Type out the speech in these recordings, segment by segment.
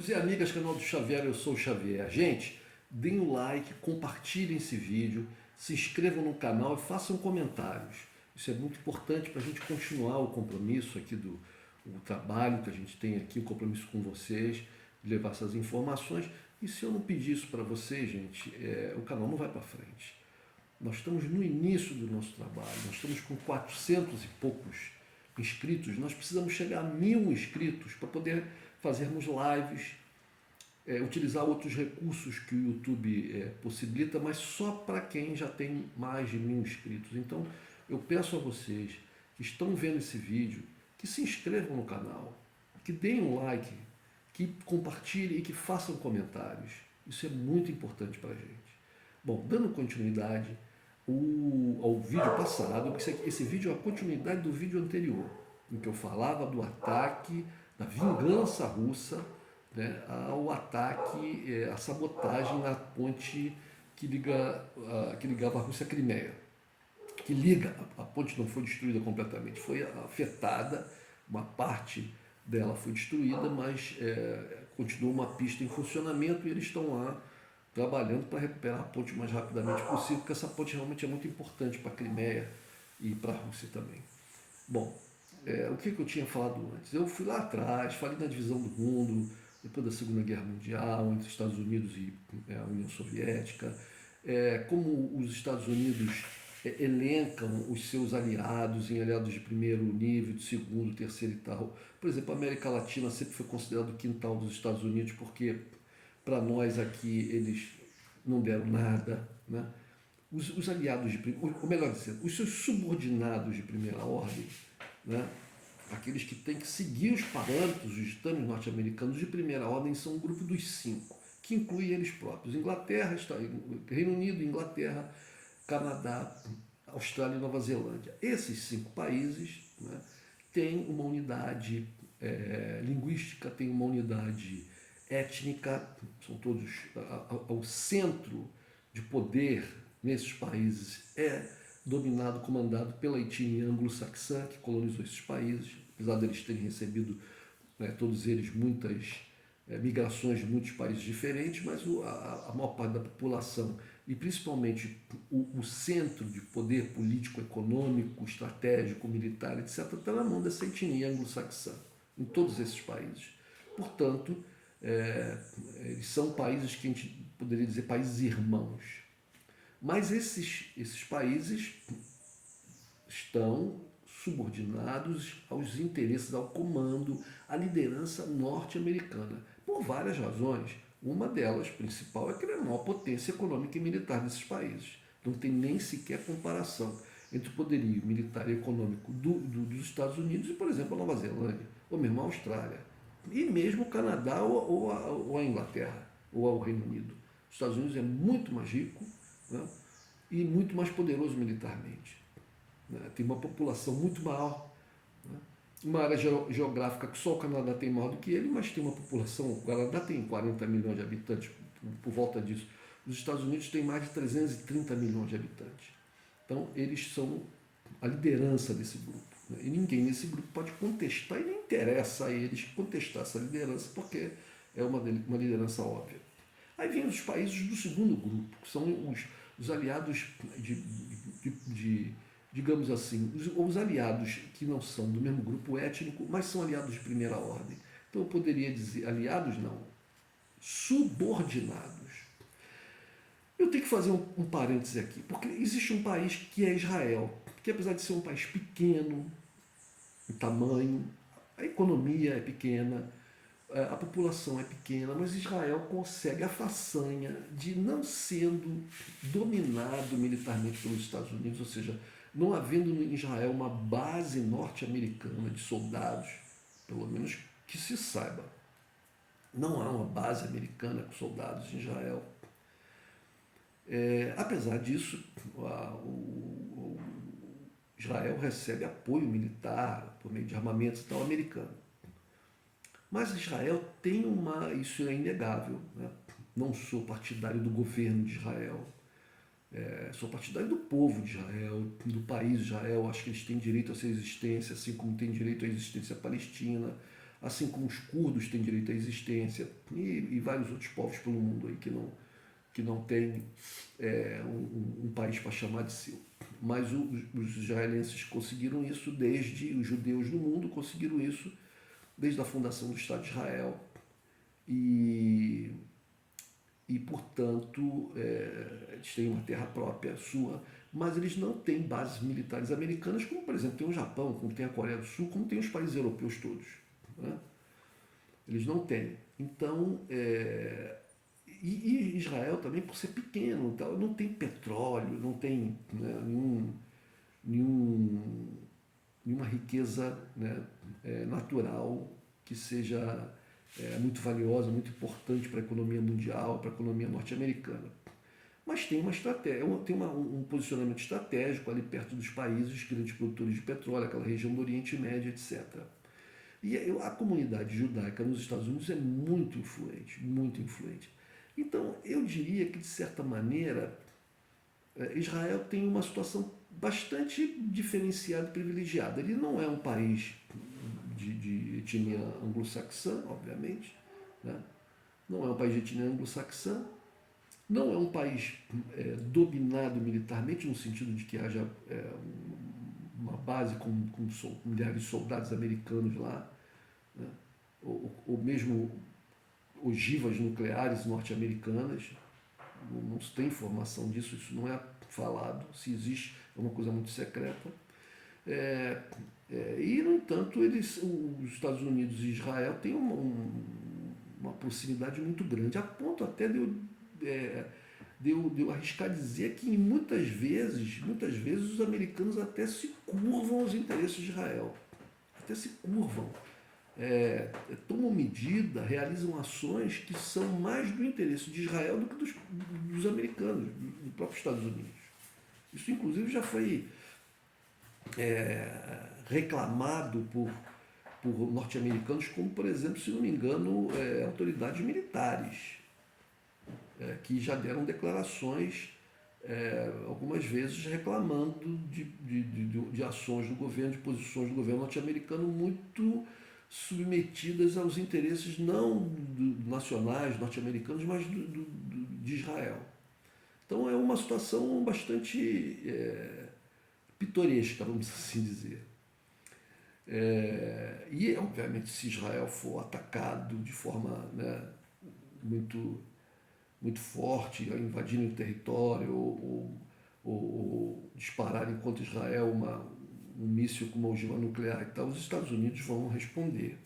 amigos e amigas, canal do Xavier, eu sou o Xavier. Gente, deem o like, compartilhem esse vídeo, se inscrevam no canal e façam comentários. Isso é muito importante para a gente continuar o compromisso aqui o trabalho que a gente tem aqui, o compromisso com vocês, de levar essas informações. E se eu não pedir isso para vocês, gente, o canal não vai para frente. Nós estamos no início do nosso trabalho, nós estamos com 400 e poucos inscritos, nós precisamos chegar a 1000 inscritos para poder fazermos lives, utilizar outros recursos que o YouTube possibilita, mas só para quem já tem mais de 1000 inscritos. Então, eu peço a vocês que estão vendo esse vídeo, que se inscrevam no canal, que deem um like, que compartilhem e que façam comentários. Isso é muito importante para a gente. Bom, dando continuidade ao vídeo passado, esse vídeo é a continuidade do vídeo anterior, em que eu falava do ataque, da vingança russa, né, ao ataque, à sabotagem na ponte que ligava a Rússia à Crimeia. A ponte não foi destruída completamente, foi afetada, uma parte dela foi destruída, mas continuou uma pista em funcionamento e eles estão lá trabalhando para recuperar a ponte o mais rapidamente possível, porque essa ponte realmente é muito importante para a Crimeia e para a Rússia também. Bom, o que eu tinha falado antes? Eu fui lá atrás, falei na divisão do mundo, depois da Segunda Guerra Mundial, entre Estados Unidos e a União Soviética, como os Estados Unidos elencam os seus aliados em aliados de primeiro nível, de segundo, terceiro e tal. Por exemplo, a América Latina sempre foi considerado o quintal dos Estados Unidos, porque para nós aqui eles não deram nada, né? Os aliados ou melhor dizendo, os seus subordinados de primeira ordem, né? Aqueles que têm que seguir os parâmetros, os ditames norte-americanos de primeira ordem, são um grupo dos 5, que inclui eles próprios: Inglaterra, Reino Unido, Inglaterra, Canadá, Austrália e Nova Zelândia. Esses 5 países, né, têm uma unidade linguística, têm uma unidade étnica, são todos ao centro de poder nesses países dominado, comandado pela etnia anglo-saxã, que colonizou esses países, apesar deles terem recebido, todos eles, muitas migrações de muitos países diferentes, mas a maior parte da população, e principalmente o centro de poder político, econômico, estratégico, militar, etc., está na mão dessa etnia anglo-saxã, em todos esses países. Portanto, eles são países que a gente poderia dizer países irmãos. Mas esses países estão subordinados aos interesses, ao comando, à liderança norte-americana, por várias razões. Uma delas, principal, é que ele é a maior potência econômica e militar desses países. Não tem nem sequer comparação entre o poderio militar e econômico dos Estados Unidos e, por exemplo, a Nova Zelândia, ou mesmo a Austrália, e mesmo o Canadá ou a Inglaterra, ou ao Reino Unido. Os Estados Unidos é muito mais rico, né, e muito mais poderoso militarmente. Tem uma população muito maior, né, uma área geográfica que só o Canadá tem maior do que ele, mas tem uma população, o Canadá tem 40 milhões de habitantes, por volta disso. Os Estados Unidos têm mais de 330 milhões de habitantes. Então, eles são a liderança desse grupo, né, e ninguém nesse grupo pode contestar, e nem interessa a eles contestar essa liderança, porque é uma liderança óbvia. Aí vem os países do segundo grupo, que são os aliados digamos assim, os aliados que não são do mesmo grupo étnico, mas são aliados de primeira ordem. Então eu poderia dizer, aliados não, subordinados. Eu tenho que fazer um parêntese aqui, porque existe um país que é Israel, que apesar de ser um país pequeno em tamanho, a economia é pequena, a população é pequena, mas Israel consegue a façanha de, não sendo dominado militarmente pelos Estados Unidos, ou seja, não havendo em Israel uma base norte-americana de soldados, pelo menos que se saiba, não há uma base americana com soldados em Israel. Apesar disso, Israel recebe apoio militar por meio de armamentos e tal americano. Mas Israel tem isso é inegável, né? Não sou partidário do governo de Israel, sou partidário do povo de Israel, do país de Israel. Acho que eles têm direito à sua existência, assim como tem direito à existência palestina, assim como os curdos têm direito à existência e vários outros povos pelo mundo aí que não têm um país para chamar de seu. Mas os israelenses conseguiram isso desde, os judeus no mundo conseguiram isso desde a fundação do Estado de Israel e, portanto, eles têm uma terra própria sua, mas eles não têm bases militares americanas, como, por exemplo, tem o Japão, como tem a Coreia do Sul, como tem os países europeus todos. Né? Eles não têm. Então, e Israel também, por ser pequeno, então, não tem petróleo, não tem, né, nenhum, nenhuma riqueza, né, natural que seja muito valiosa, muito importante para a economia mundial, para a economia norte-americana. Mas tem uma estratégia, tem um posicionamento estratégico ali perto dos países grandes produtores de petróleo, aquela região do Oriente Médio, etc. E a comunidade judaica nos Estados Unidos é muito influente, muito influente. Então, eu diria que, de certa maneira, Israel tem uma situação bastante diferenciada e privilegiada. Ele não é um país de etnia anglo-saxã, obviamente, né? Não é um país de etnia anglo-saxã, não é um país dominado militarmente, no sentido de que haja uma base com milhares de soldados americanos lá, né? Ou mesmo ogivas nucleares norte-americanas. Não se tem informação disso, isso não é falado. Se existe, é uma coisa muito secreta. E, no entanto, os Estados Unidos e Israel têm uma proximidade muito grande, a ponto até de eu arriscar dizer que muitas vezes os americanos até se curvam aos interesses de Israel. Até se curvam. Tomam medida, realizam ações que são mais do interesse de Israel do que dos americanos, dos próprios Estados Unidos. Isso, inclusive, já foi reclamado por norte-americanos, como, por exemplo, se não me engano, autoridades militares, que já deram declarações algumas vezes reclamando de ações do governo, de posições do governo norte-americano muito submetidas aos interesses não nacionais norte-americanos, mas de Israel. Então é uma situação bastante pitoresca, vamos assim dizer. E, obviamente, se Israel for atacado de forma, né, muito, muito forte, invadindo o território ou dispararem contra Israel um míssil com uma ogiva nuclear e tal, os Estados Unidos vão responder.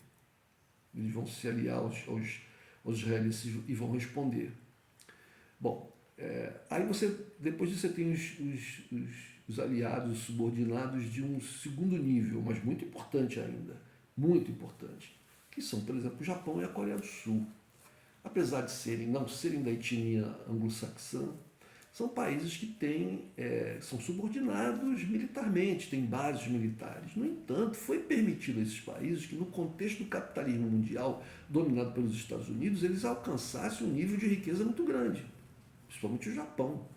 Eles vão se aliar aos israelenses e vão responder. Bom, aí depois disso você tem os aliados subordinados de um segundo nível, mas muito importante ainda, muito importante, que são, por exemplo, o Japão e a Coreia do Sul. Apesar de não serem da etnia anglo-saxã, são países que são subordinados militarmente, têm bases militares. No entanto, foi permitido a esses países que, no contexto do capitalismo mundial dominado pelos Estados Unidos, eles alcançassem um nível de riqueza muito grande, principalmente o Japão,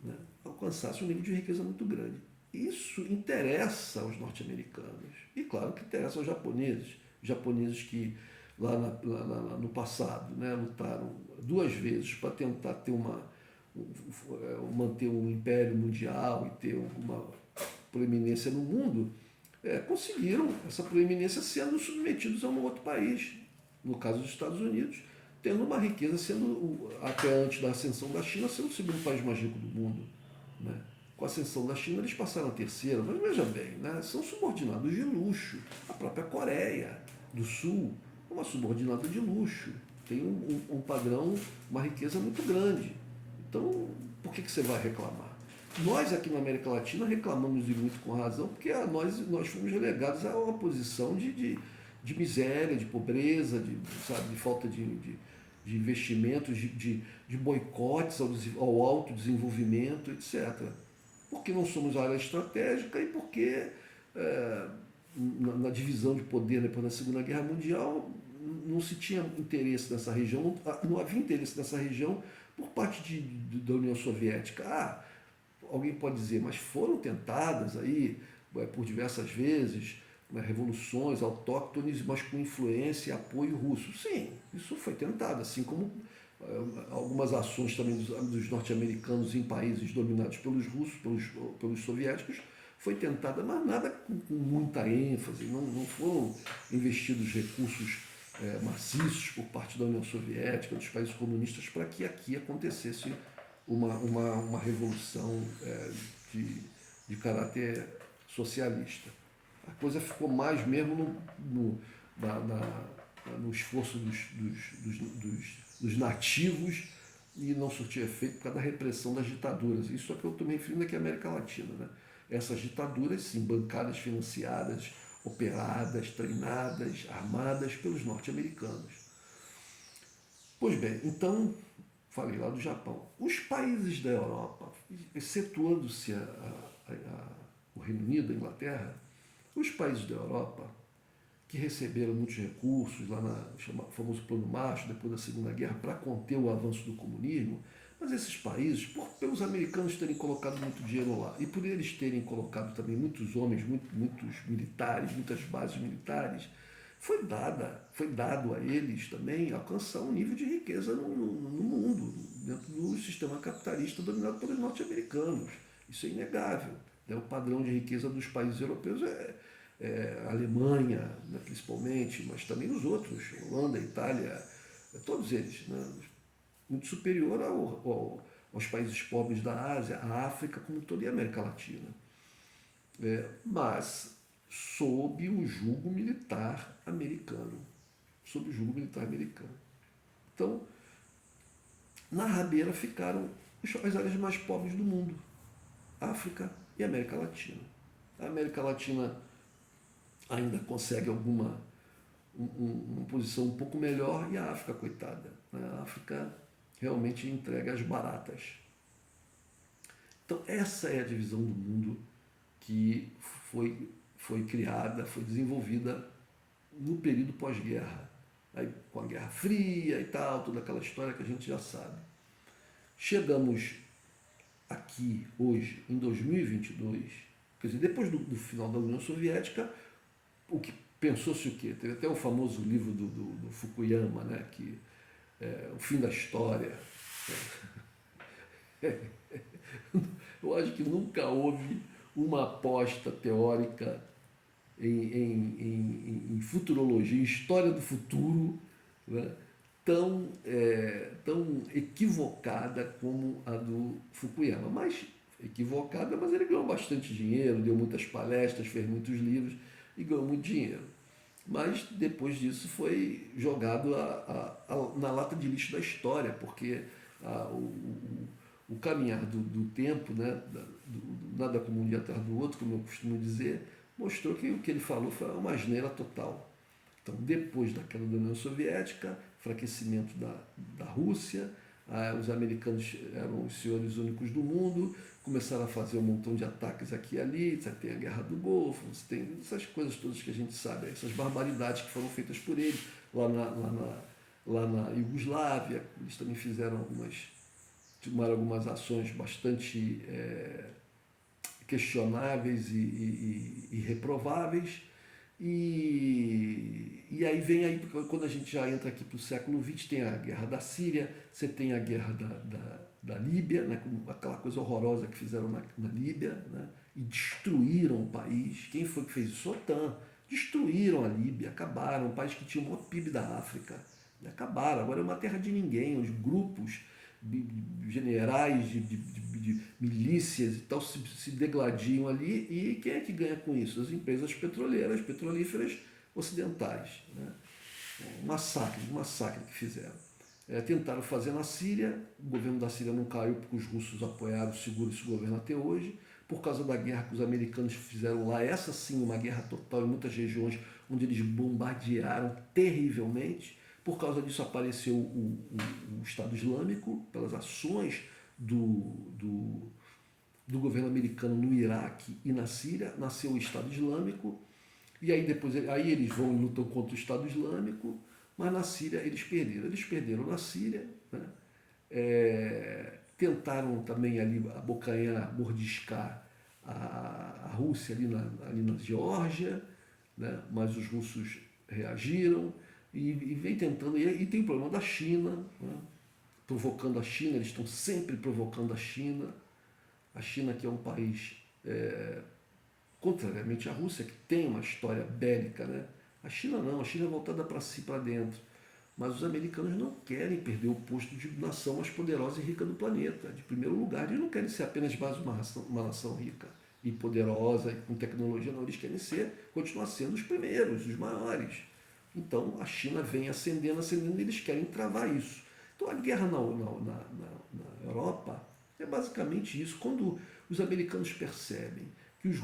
né? Alcançasse um nível de riqueza muito grande. Isso interessa aos norte-americanos e, claro, que interessa aos japoneses que lá no passado, né, lutaram 2 vezes para tentar manter um império mundial e ter uma proeminência no mundo, conseguiram essa proeminência sendo submetidos a um outro país, no caso dos Estados Unidos, tendo uma riqueza sendo, até antes da ascensão da China, sendo o segundo país mais rico do mundo. Né? Com a ascensão da China, eles passaram a terceira, mas veja bem, né? São subordinados de luxo. A própria Coreia do Sul é uma subordinada de luxo, tem um padrão, uma riqueza muito grande. Então, por que você vai reclamar? Nós aqui na América Latina reclamamos, e muito com razão, porque nós fomos relegados a uma posição de miséria, de pobreza, de falta de investimentos, de boicotes ao autodesenvolvimento, etc. Porque não somos área estratégica e porque na divisão de poder depois da Segunda Guerra Mundial não se tinha interesse nessa região, não havia interesse nessa região por parte da União Soviética. Alguém pode dizer, mas foram tentadas aí por diversas vezes revoluções autóctones, mas com influência e apoio russo. Sim, isso foi tentado, assim como algumas ações também dos norte-americanos em países dominados pelos russos, pelos soviéticos, foi tentada, mas nada com muita ênfase, não foram investidos recursos maciços por parte da União Soviética, dos países comunistas, para que aqui acontecesse uma revolução de, de caráter socialista. A coisa ficou mais mesmo no esforço dos nativos e não surtiu efeito por causa da repressão das ditaduras. Isso é que eu estou me referindo aqui à América Latina. Né? Essas ditaduras, sim, bancadas, financiadas, operadas, treinadas, armadas pelos norte-americanos. Pois bem, então, falei lá do Japão. Os países da Europa, excetuando-se o Reino Unido, a Inglaterra, os países da Europa que receberam muitos recursos lá no famoso Plano Marshall, depois da Segunda Guerra, para conter o avanço do comunismo, mas esses países, pelos americanos terem colocado muito dinheiro lá e por eles terem colocado também muitos homens, muitos militares, muitas bases militares, foi dado a eles também alcançar um nível de riqueza no mundo, dentro do sistema capitalista dominado pelos norte-americanos. Isso é inegável. O padrão de riqueza dos países europeus a Alemanha, né, principalmente, mas também os outros, Holanda, Itália, todos eles, né, muito superior aos países pobres da Ásia, a África, como toda a América Latina. Mas sob o jugo militar americano. Sob o jugo militar americano. Então, na rabeira ficaram as áreas mais pobres do mundo, África e América Latina. A América Latina ainda consegue uma posição um pouco melhor e a África, coitada. A África realmente entrega as baratas. Então essa é a divisão do mundo que foi criada, foi desenvolvida no período pós-guerra. Aí, com a Guerra Fria e tal, toda aquela história que a gente já sabe. Chegamos aqui, hoje, em 2022, quer dizer, depois do final da União Soviética, o que pensou-se o quê? Teve até o famoso livro do Fukuyama, né, que é o fim da história. Eu acho que nunca houve uma aposta teórica em futurologia, em história do futuro, né, tão equivocada como a do Fukuyama. Mas equivocada, mas ele ganhou bastante dinheiro, deu muitas palestras, fez muitos livros e ganhou muito dinheiro. Mas depois disso foi jogado na lata de lixo da história, porque o caminhar do tempo, né, nada como um dia atrás do outro, como eu costumo dizer, mostrou que o que ele falou foi uma asneira total. Então, depois da queda da União Soviética, enfraquecimento da Rússia, os americanos eram os senhores únicos do mundo, começaram a fazer um montão de ataques aqui e ali, você tem a Guerra do Golfo, você tem essas coisas todas que a gente sabe, essas barbaridades que foram feitas por ele lá na Iugoslávia. Eles também tomaram algumas ações bastante questionáveis e reprováveis. E aí vem quando a gente já entra aqui para o século XX, tem a guerra da Síria, você tem a guerra da Líbia, né, aquela coisa horrorosa que fizeram na Líbia, né, e destruíram o país. Quem foi que fez isso? OTAN. Destruíram a Líbia, acabaram, um país que tinha o maior PIB da África. E acabaram, agora é uma terra de ninguém, os grupos generais de milícias e tal se degladiam ali, e quem é que ganha com isso? As empresas petrolíferas ocidentais. Né? Um massacre que fizeram. Tentaram fazer na Síria, o governo da Síria não caiu porque os russos apoiaram, seguram esse governo até hoje, por causa da guerra que os americanos fizeram lá, essa sim, uma guerra total em muitas regiões onde eles bombardearam terrivelmente. Por causa disso apareceu o Estado Islâmico, pelas ações do governo americano no Iraque e na Síria, nasceu o Estado Islâmico, e aí depois eles vão e lutam contra o Estado Islâmico, mas na Síria eles perderam. Eles perderam na Síria, né? Tentaram também ali abocanhar, mordiscar a Rússia ali na Geórgia, né? Mas os russos reagiram e vem tentando. E tem o problema da China, né? Provocando a China, eles estão sempre provocando a China. A China, que é um país, contrariamente à Rússia, que tem uma história bélica, né? A China não, a China é voltada para si, para dentro. Mas os americanos não querem perder o posto de nação mais poderosa e rica do planeta, de primeiro lugar. Eles não querem ser apenas mais uma nação rica e poderosa e com tecnologia, não. Eles querem continuar sendo os primeiros, os maiores. Então a China vem ascendendo, ascendendo, e eles querem travar isso. Então a guerra na Europa é basicamente isso. Quando os americanos percebem que os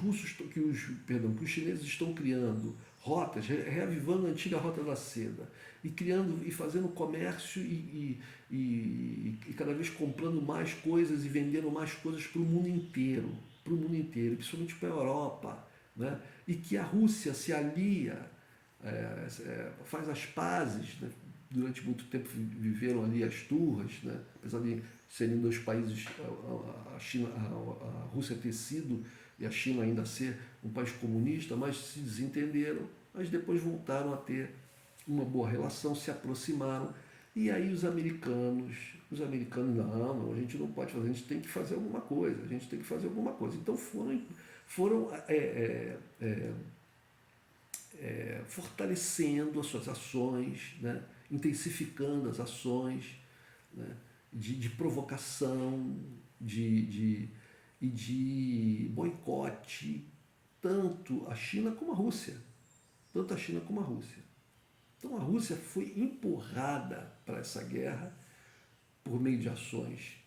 chineses estão criando rotas, reavivando a antiga rota da seda e criando e fazendo comércio e cada vez comprando mais coisas e vendendo mais coisas para o mundo inteiro, principalmente para a Europa, né? E que a Rússia se alia, faz as pazes, né? Durante muito tempo viveram ali as turras, né? Apesar de serem dois países, a Rússia ter sido e a China ainda ser um país comunista, mas se desentenderam, mas depois voltaram a ter uma boa relação, se aproximaram. E aí os americanos, não, a gente não pode fazer, a gente tem que fazer alguma coisa, Então foram fortalecendo as suas ações, né? Intensificando as ações, né? de provocação, de boicote, tanto a China como a Rússia. Então a Rússia foi empurrada para essa guerra por meio de ações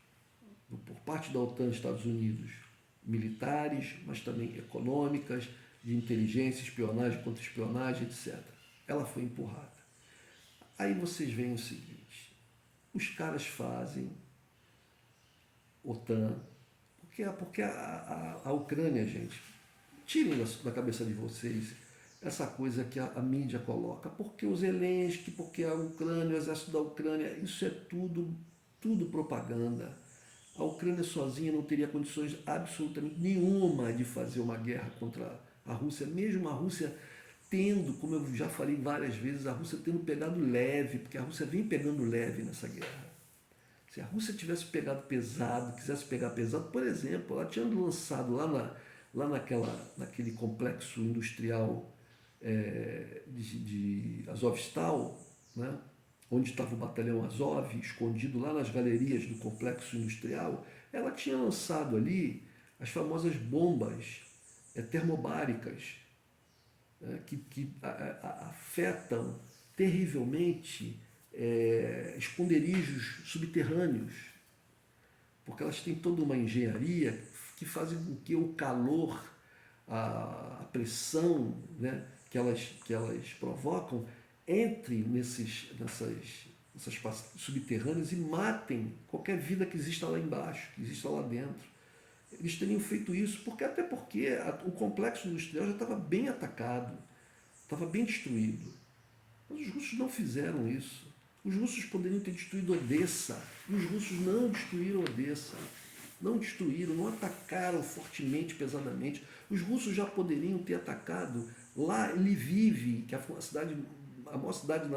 por parte da OTAN e Estados Unidos, militares, mas também econômicas, de inteligência, espionagem, contra-espionagem, etc. Ela foi empurrada. Aí vocês veem o seguinte, os caras fazem OTAN, porque a Ucrânia, gente, tirem da cabeça de vocês essa coisa que a mídia coloca, porque o Zelensky, porque a Ucrânia, o exército da Ucrânia, isso é tudo propaganda. A Ucrânia sozinha não teria condições absolutamente nenhuma de fazer uma guerra contra a Rússia, mesmo a Rússia tendo, como eu já falei várias vezes, a Rússia tendo pegado leve, porque a Rússia vem pegando leve nessa guerra. Se a Rússia tivesse pegado pesado, quisesse pegar pesado, por exemplo, ela tinha lançado naquele complexo industrial de Azovstal, né, onde estava o batalhão Azov, escondido lá nas galerias do complexo industrial, ela tinha lançado ali as famosas bombas termobáricas, que afetam terrivelmente esconderijos subterrâneos, porque elas têm toda uma engenharia que fazem com que o calor, a pressão, né, que elas provocam entre nessas subterrâneas e matem qualquer vida que exista lá embaixo, que exista lá dentro. Eles teriam feito isso até porque o complexo industrial já estava bem atacado, estava bem destruído. Mas os russos não fizeram isso. Os russos poderiam ter destruído Odessa, e os russos não destruíram Odessa. Não destruíram, não atacaram fortemente, pesadamente. Os russos já poderiam ter atacado lá Lviv, que é a maior cidade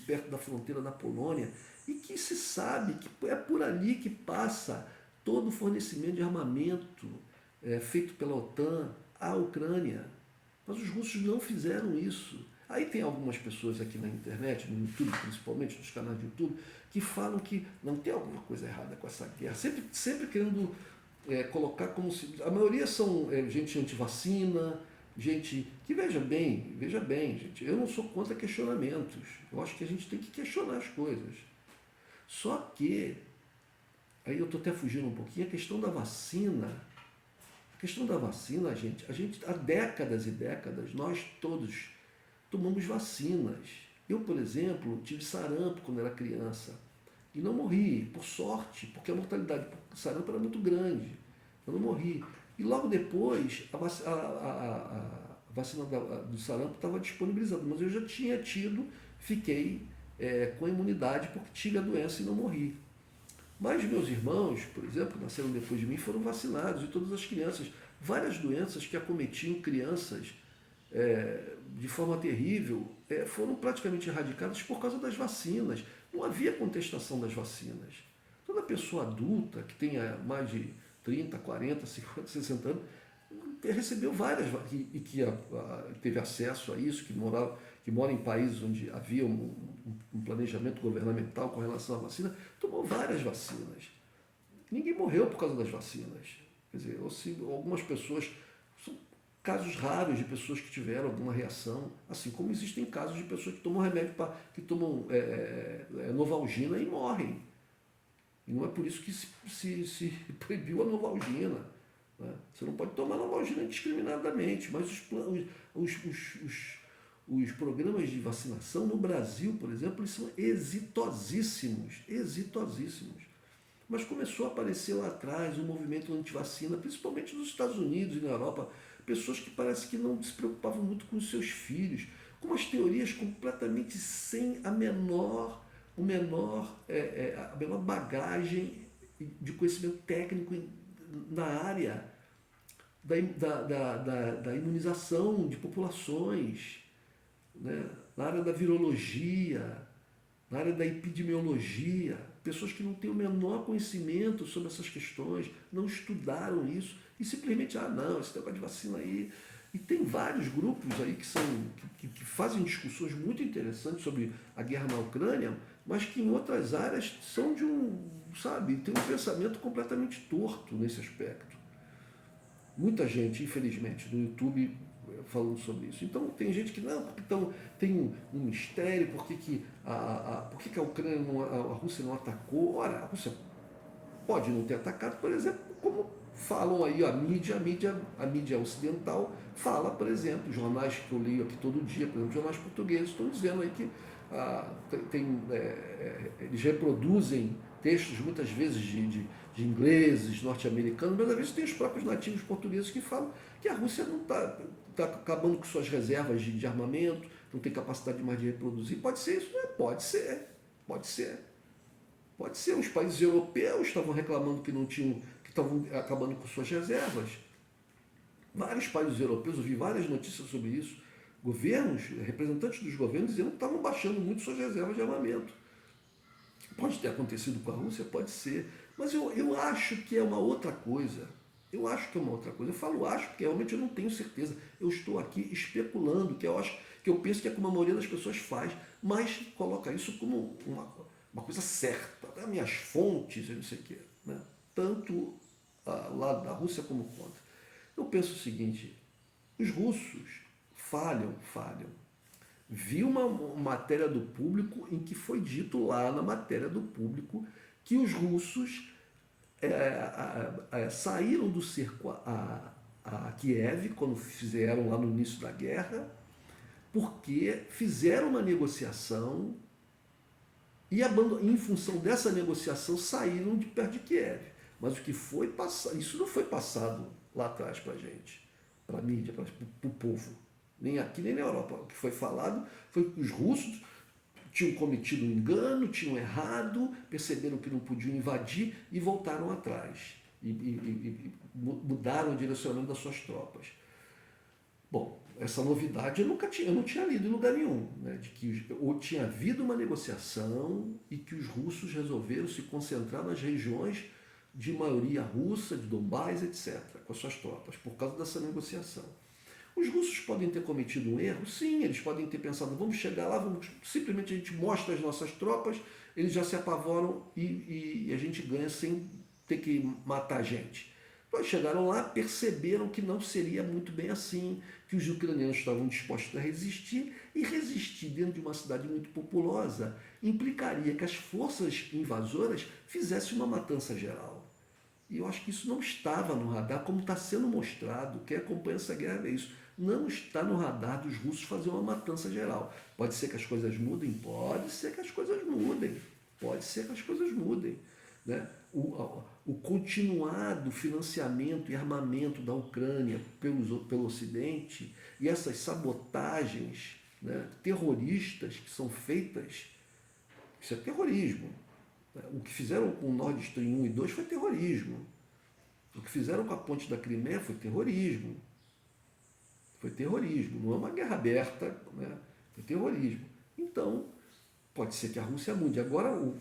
perto da fronteira da Polônia, e que se sabe que é por ali que passa todo o fornecimento de armamento feito pela OTAN à Ucrânia. Mas os russos não fizeram isso. Aí tem algumas pessoas aqui na internet, no YouTube principalmente, nos canais de YouTube, que falam que não tem alguma coisa errada com essa guerra, sempre querendo colocar como se... A maioria são gente anti-vacina, gente que, veja bem, gente, eu não sou contra questionamentos, eu acho que a gente tem que questionar as coisas. Só que, aí eu estou até fugindo um pouquinho, a questão da vacina, gente, há décadas e décadas, nós todos tomamos vacinas. Eu, por exemplo, tive sarampo quando era criança e não morri, por sorte, porque a mortalidade por sarampo era muito grande. Eu não morri. E logo depois, a vacina do sarampo estava disponibilizada, mas eu já tinha fiquei com imunidade porque tive a doença e não morri. Mas meus irmãos, por exemplo, que nasceram depois de mim, foram vacinados, e todas as crianças. Várias doenças que acometiam crianças de forma terrível, foram praticamente erradicadas por causa das vacinas. Não havia contestação das vacinas. Toda pessoa adulta que tenha mais de 30, 40, 50, 60 anos recebeu várias e que teve acesso a isso, que mora em países onde havia um planejamento governamental com relação à vacina, tomou várias vacinas. Ninguém morreu por causa das vacinas. Quer dizer, algumas pessoas, são casos raros de pessoas que tiveram alguma reação, assim como existem casos de pessoas que tomam remédio, que tomam Novalgina e morrem. E não é por isso que se proibiu a Novalgina. Né? Você não pode tomar Novalgina indiscriminadamente, mas os programas de vacinação no Brasil, por exemplo, eles são exitosíssimos, exitosíssimos. Mas começou a aparecer lá atrás um movimento anti-vacina, principalmente nos Estados Unidos e na Europa, pessoas que parece que não se preocupavam muito com os seus filhos, com umas teorias completamente sem a menor bagagem de conhecimento técnico na área da imunização de populações, né? Na área da virologia, na área da epidemiologia, pessoas que não têm o menor conhecimento sobre essas questões, não estudaram isso e simplesmente, não, esse negócio de vacina aí. E tem vários grupos aí que fazem discussões muito interessantes sobre a guerra na Ucrânia, mas que em outras áreas são tem um pensamento completamente torto nesse aspecto. Muita gente, infelizmente, no YouTube falando sobre isso. Então tem gente que não, porque tem um mistério, por que a Ucrânia, a Rússia não atacou. Ora, a Rússia pode não ter atacado, por exemplo, como falam aí a mídia ocidental fala, por exemplo, jornais que eu leio aqui todo dia, por exemplo, jornais portugueses, estão dizendo aí que eles reproduzem textos muitas vezes de ingleses, norte-americanos, mas às vezes tem os próprios nativos portugueses que falam que a Rússia não está acabando com suas reservas de armamento, não tem capacidade mais de reproduzir. Pode ser isso? Pode ser. Pode ser. Pode ser. Os países europeus estavam reclamando que estavam acabando com suas reservas. Vários países europeus, eu vi várias notícias sobre isso. Governos, representantes dos governos dizendo que estavam baixando muito suas reservas de armamento. Pode ter acontecido com a Rússia? Pode ser. Mas eu acho que é uma outra coisa. Eu falo acho porque realmente eu não tenho certeza. Eu estou aqui especulando, que eu penso que é como a maioria das pessoas faz, mas coloca isso como uma coisa certa. As minhas fontes, eu não sei o quê. Né? Tanto lá da Rússia como contra. Eu penso o seguinte, os russos falham. Vi uma matéria do Público em que foi dito lá na matéria do Público que os russos saíram do cerco a Kiev, quando fizeram lá no início da guerra, porque fizeram uma negociação e em função dessa negociação saíram de perto de Kiev. Mas o que foi passado, isso não foi passado lá atrás para a gente, para a mídia, para o povo, nem aqui nem na Europa. O que foi falado foi que os russos tinham cometido um engano, tinham errado, perceberam que não podiam invadir e voltaram atrás. E mudaram o direcionamento das suas tropas. Bom, essa novidade eu não tinha lido em lugar nenhum, né, de que tinha havido uma negociação e que os russos resolveram se concentrar nas regiões de maioria russa, de Donbás, etc., com as suas tropas, por causa dessa negociação. Os russos podem ter cometido um erro? Sim, eles podem ter pensado, vamos chegar lá, simplesmente a gente mostra as nossas tropas, eles já se apavoram e a gente ganha sem ter que matar a gente. Então, chegaram lá, perceberam que não seria muito bem assim, que os ucranianos estavam dispostos a resistir, e resistir dentro de uma cidade muito populosa implicaria que as forças invasoras fizessem uma matança geral. E eu acho que isso não estava no radar, como está sendo mostrado. Quem acompanha essa guerra é isso. Não está no radar dos russos fazer uma matança geral. Pode ser que as coisas mudem? Pode ser que as coisas mudem. Pode ser que as coisas mudem. Né? O continuado financiamento e armamento da Ucrânia pelo Ocidente e essas sabotagens, né, terroristas que são feitas, isso é terrorismo. O que fizeram com o Nord Stream 1 e 2 foi terrorismo. O que fizeram com a ponte da Crimeia foi terrorismo. Foi terrorismo, não é uma guerra aberta, né? Foi terrorismo. Então, pode ser que a Rússia mude. Agora, o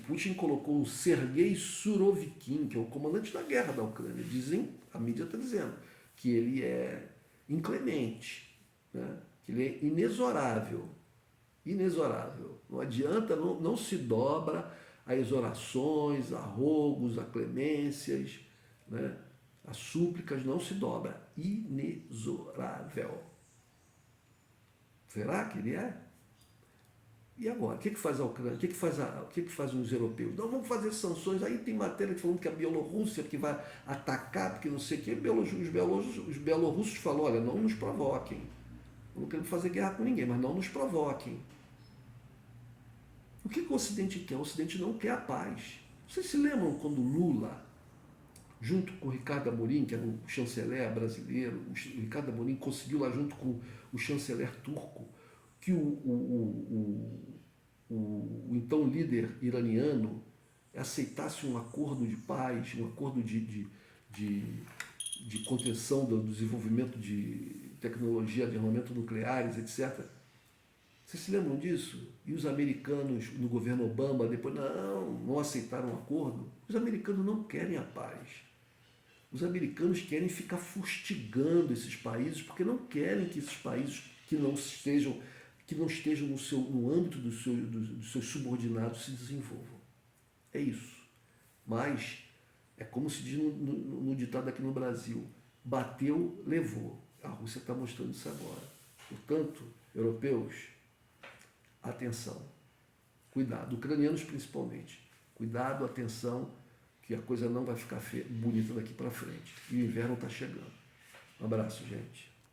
Putin colocou o Sergei Surovikin, que é o comandante da guerra da Ucrânia. Dizem, a mídia está dizendo, que ele é inclemente, né? Que ele é inexorável. Inexorável. Não adianta, não se dobra a exorações, a rogos, a clemências, né? As súplicas não se dobra. Inexorável. Será que ele é? E agora? O que faz a Ucrânia? O que fazem os europeus? Não, vamos fazer sanções. Aí tem matéria falando que a Bielorrússia que vai atacar, porque não sei o quê. Os bielorrussos falam, olha, não nos provoquem. Não queremos fazer guerra com ninguém, mas não nos provoquem. O que o Ocidente quer? O Ocidente não quer a paz. Vocês se lembram quando Lula, junto com o Ricardo Amorim, que era o chanceler brasileiro, o Ricardo Amorim conseguiu lá junto com o chanceler turco que o então líder iraniano aceitasse um acordo de paz, um acordo de contenção do desenvolvimento de tecnologia de armamento nucleares, etc. Vocês se lembram disso? E os americanos no governo Obama depois não aceitaram o acordo? Os americanos não querem a paz. Os americanos querem ficar fustigando esses países porque não querem que esses países que não estejam no âmbito dos seus subordinados se desenvolvam. É isso. Mas é como se diz no ditado aqui no Brasil, bateu, levou. A Rússia está mostrando isso agora. Portanto, europeus, atenção, cuidado, ucranianos principalmente, cuidado, atenção, que a coisa não vai ficar bonita daqui para frente. E o inverno está chegando. Um abraço, gente.